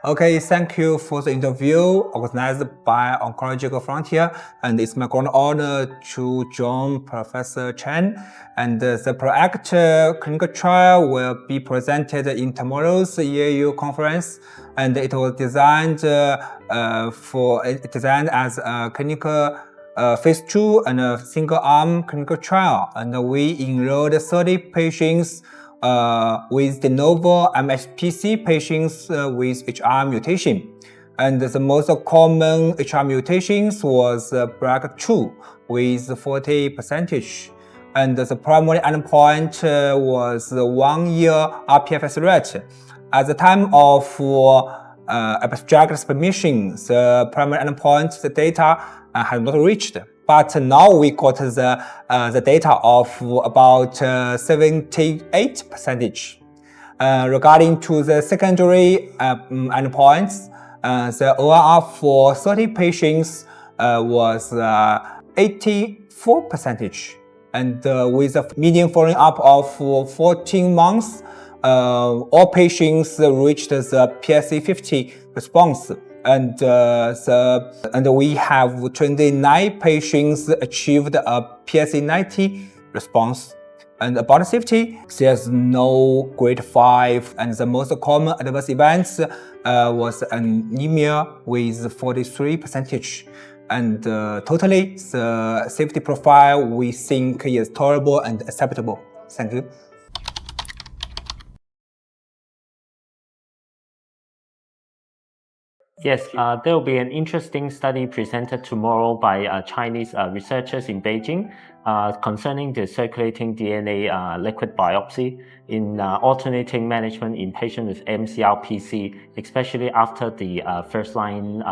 Okay, thank you for the interview organized by Oncological Frontier, and it's my great honor to join Professor Chen. And the PROACT clinical trial will be presented in tomorrow's EAU conference, and it was designed as a clinical phase 2 and a single-arm clinical trial, and we enrolled 30 patients with de novo mHSPC patients with HR mutation. And the most common HR mutations was BRCA2 with 40%. And the primary endpoint was 1 year rPFS rate. At the time of abstract submission, the primary endpoint, the data had not reached. But now we got the data of about 78%. Regarding to the secondary endpoints, the ORR for 30 patients was 84%. And with a median following up of 14 months, all patients reached the PSA 50 response. And we have 29 patients achieved a PSA 90 response. And about safety, there's no grade 5, and the most common adverse events was anemia with 43%. And totally, the safety profile we think is tolerable and acceptable. Thank you. Yes, there will be an interesting study presented tomorrow by Chinese researchers in Beijing concerning the circulating DNA liquid biopsy in alternating management in patients with mCRPC, especially after the first-line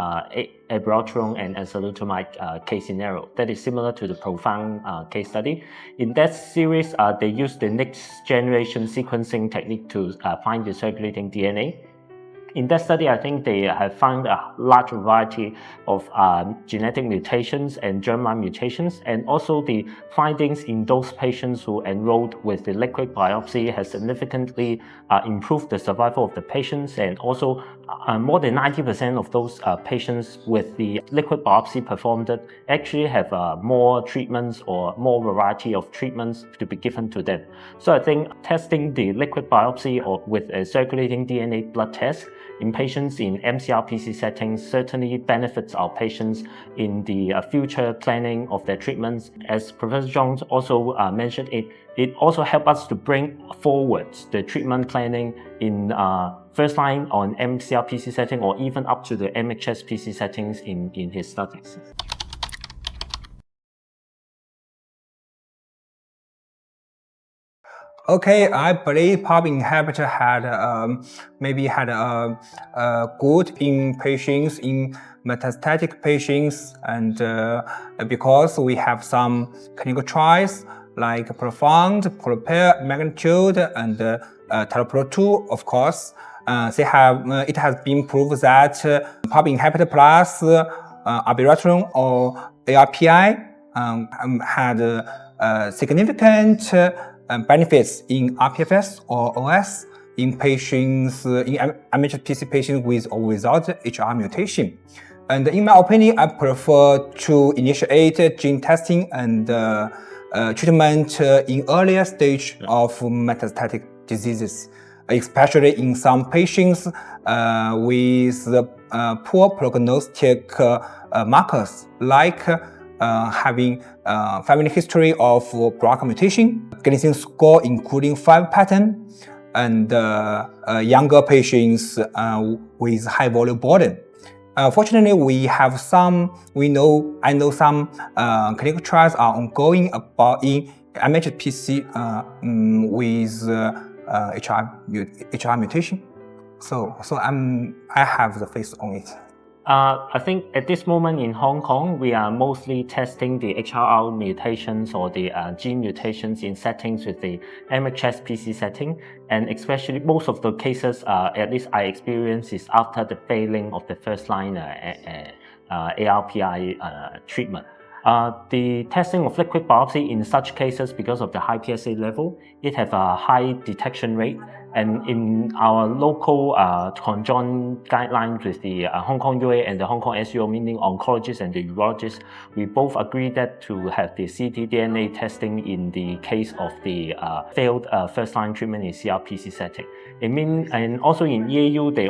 abiraterone and enzalutamide case scenario. That is similar to the PROfound case study. In that series, they used the next-generation sequencing technique to find the circulating DNA. In that study, I think they have found a large variety of genetic mutations and germline mutations, and also the findings in those patients who enrolled with the liquid biopsy has significantly improved the survival of the patients, and also more than 90% of those patients with the liquid biopsy performed actually have more treatments or more variety of treatments to be given to them. So I think testing the liquid biopsy or with a circulating DNA blood test in patients in mCRPC settings certainly benefits our patients in the future planning of their treatments. As Professor Zhang also mentioned, it also helps us to bring forward the treatment planning in first line on mCRPC setting or even up to the mHSPC settings in his studies. Okay, I believe PARP inhibitor had good in patients, in metastatic patients, and because we have some clinical trials like PROfound, PROPEL, Magnitude, and TELPRO-2, of course. It has been proved that PARP inhibitor plus abiraterone or ARPI had significant benefits in rPFS or OS in patients, in mHSPC patients with or without HR mutation. And in my opinion, I prefer to initiate gene testing and treatment in earlier stage of metastatic diseases, especially in some patients with poor prognostic markers like having family history of BRCA mutation, Gleason score including 5 pattern, and younger patients with high volume burden. Fortunately, I know some clinical trials are ongoing about in mHSPC with HR mutation. So I have the faith on it. I think at this moment in Hong Kong, we are mostly testing the HRR mutations or the gene mutations in settings with the mHSPC setting, and especially most of the cases, at least I experience, is after the failing of the first-line ARPI treatment. The testing of liquid biopsy in such cases, because of the high PSA level, it has a high detection rate. And in our local conjoint guidelines with the Hong Kong UA and the Hong Kong SUO, meaning oncologists and the urologists, we both agree that to have the ctDNA testing in the case of the failed first-line treatment in CRPC setting. And also in EAU, they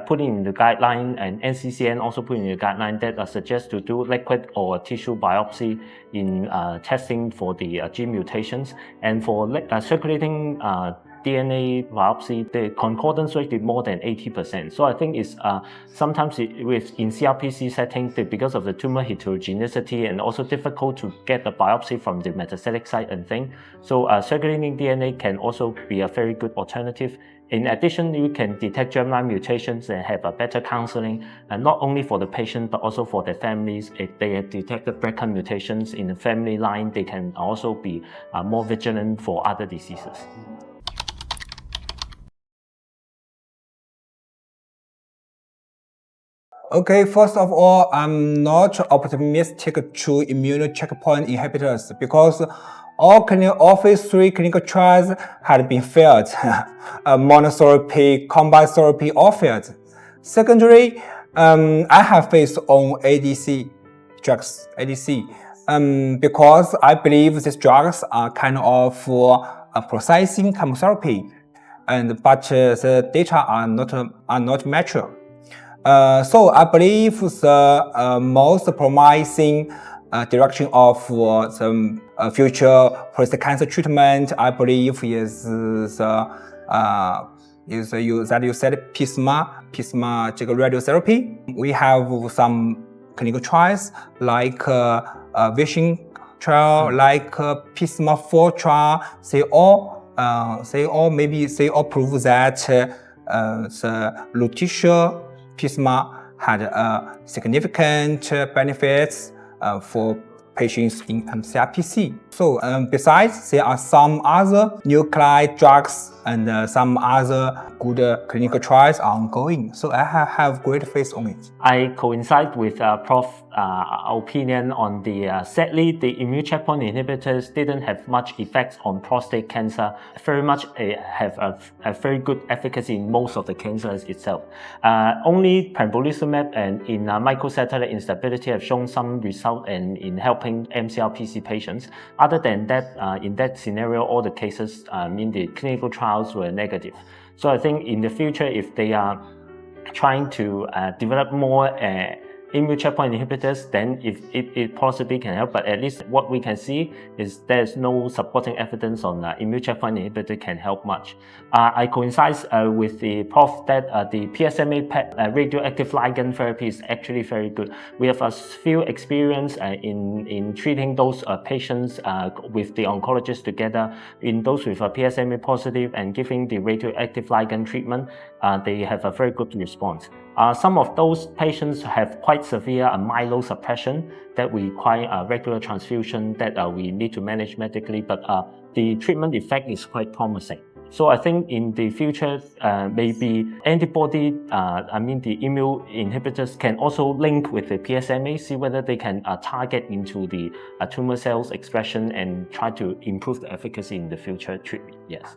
put in the guideline, and NCCN also put in the guideline that suggests to do liquid or tissue biopsy in testing for the gene mutations. And for circulating DNA biopsy, the concordance rate is more than 80%. So I think it's sometimes in CRPC setting, because of the tumor heterogeneity and also difficult to get the biopsy from the metastatic site and thing. So circulating DNA can also be a very good alternative. In addition, you can detect germline mutations and have a better counseling, and not only for the patient, but also for their families. If they have detected BRCA mutations in the family line, they can also be more vigilant for other diseases. Okay, first of all, I'm not optimistic to immune checkpoint inhibitors because all phase 3 clinical trials had been failed. Monotherapy, combined therapy, all failed. Secondly, I have faith on ADC drugs, because I believe these drugs are kind of processing chemotherapy, but the data are not mature. So I believe the most promising direction of the future prostate cancer treatment, I believe, is that you said PSMA radiotherapy. We have some clinical trials like Vision trial, like PSMA-4 trial. They all prove that the lutetium PSMA had significant benefits for patients in CRPC. So besides, there are some other nuclide drugs and some other good clinical trials are ongoing. So I have great faith on it. I coincide with Prof. Opinion on sadly, the immune checkpoint inhibitors didn't have much effects on prostate cancer. Very much have a very good efficacy in most of the cancers itself. Only pembrolizumab and in microsatellite instability have shown some result in helping mCRPC patients. Other than that, in that scenario, all the cases in the clinical trials were negative. So I think in the future, if they are trying to develop more immune checkpoint inhibitors, then if it possibly can help, but at least what we can see is there's no supporting evidence on immune checkpoint inhibitor can help much. I coincide with the Prof that the PSMA PET radioactive ligand therapy is actually very good. We have a few experience in treating those patients with the oncologist together. In those with a PSMA positive and giving the radioactive ligand treatment, they have a very good response. Some of those patients have quite severe myelosuppression that require a regular transfusion that we need to manage medically, but the treatment effect is quite promising. So I think in the future, maybe antibody, the immune inhibitors can also link with the PSMA, see whether they can target into the tumor cells expression and try to improve the efficacy in the future treatment. Yes.